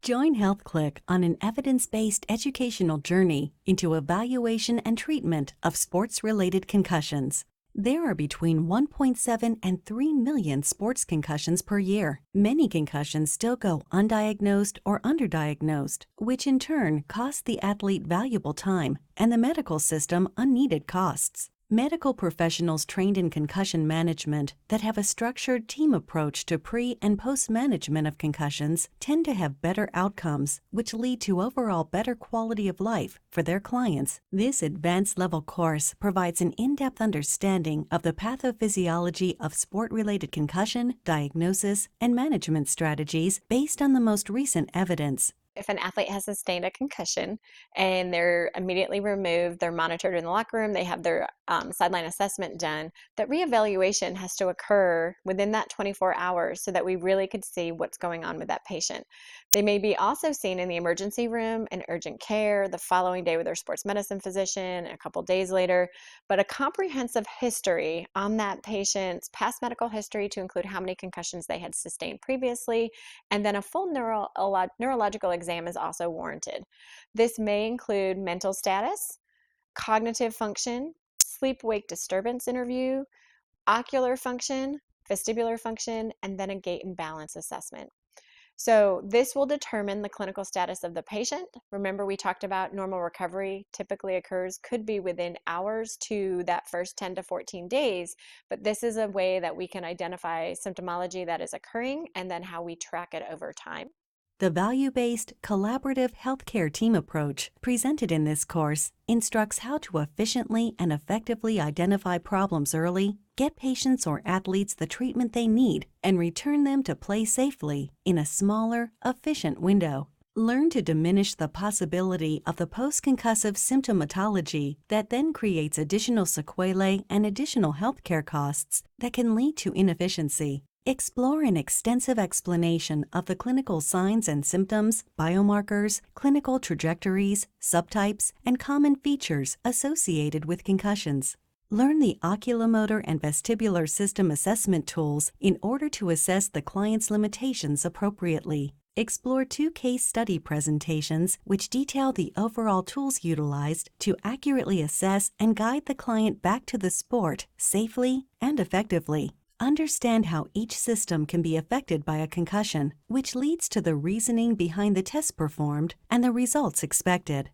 Join HealthClick on an evidence-based educational journey into evaluation and treatment of sports-related concussions. There are between 1.7 and 3 million sports concussions per year. Many concussions still go undiagnosed or underdiagnosed, which in turn costs the athlete valuable time and the medical system unneeded costs. Medical professionals trained in concussion management that have a structured team approach to pre- and post-management of concussions tend to have better outcomes, which lead to overall better quality of life for their clients. This advanced level course provides an in-depth understanding of the pathophysiology of sport-related concussion, diagnosis, and management strategies based on the most recent evidence. If an athlete has sustained a concussion and they're immediately removed, they're monitored in the locker room, they have their sideline assessment done, that reevaluation has to occur within that 24 hours so that we really could see what's going on with that patient. They may be also seen in the emergency room and urgent care the following day with their sports medicine physician, a couple days later, but a comprehensive history on that patient's past medical history to include how many concussions they had sustained previously, and then a full neurological exam is also warranted. This may include mental status, cognitive function, sleep-wake disturbance interview, ocular function, vestibular function, and then a gait and balance assessment. So this will determine the clinical status of the patient. Remember, we talked about normal recovery typically occurs, could be within hours to that first 10 to 14 days, but this is a way that we can identify symptomology that is occurring and then how we track it over time. The value-based, collaborative healthcare team approach presented in this course instructs how to efficiently and effectively identify problems early, get patients or athletes the treatment they need, and return them to play safely in a smaller, efficient window. Learn to diminish the possibility of the post-concussive symptomatology that then creates additional sequelae and additional healthcare costs that can lead to inefficiency. Explore an extensive explanation of the clinical signs and symptoms, biomarkers, clinical trajectories, subtypes, and common features associated with concussions. Learn the oculomotor and vestibular system assessment tools in order to assess the client's limitations appropriately. Explore 2 case study presentations which detail the overall tools utilized to accurately assess and guide the client back to the sport safely and effectively. Understand how each system can be affected by a concussion, which leads to the reasoning behind the tests performed and the results expected.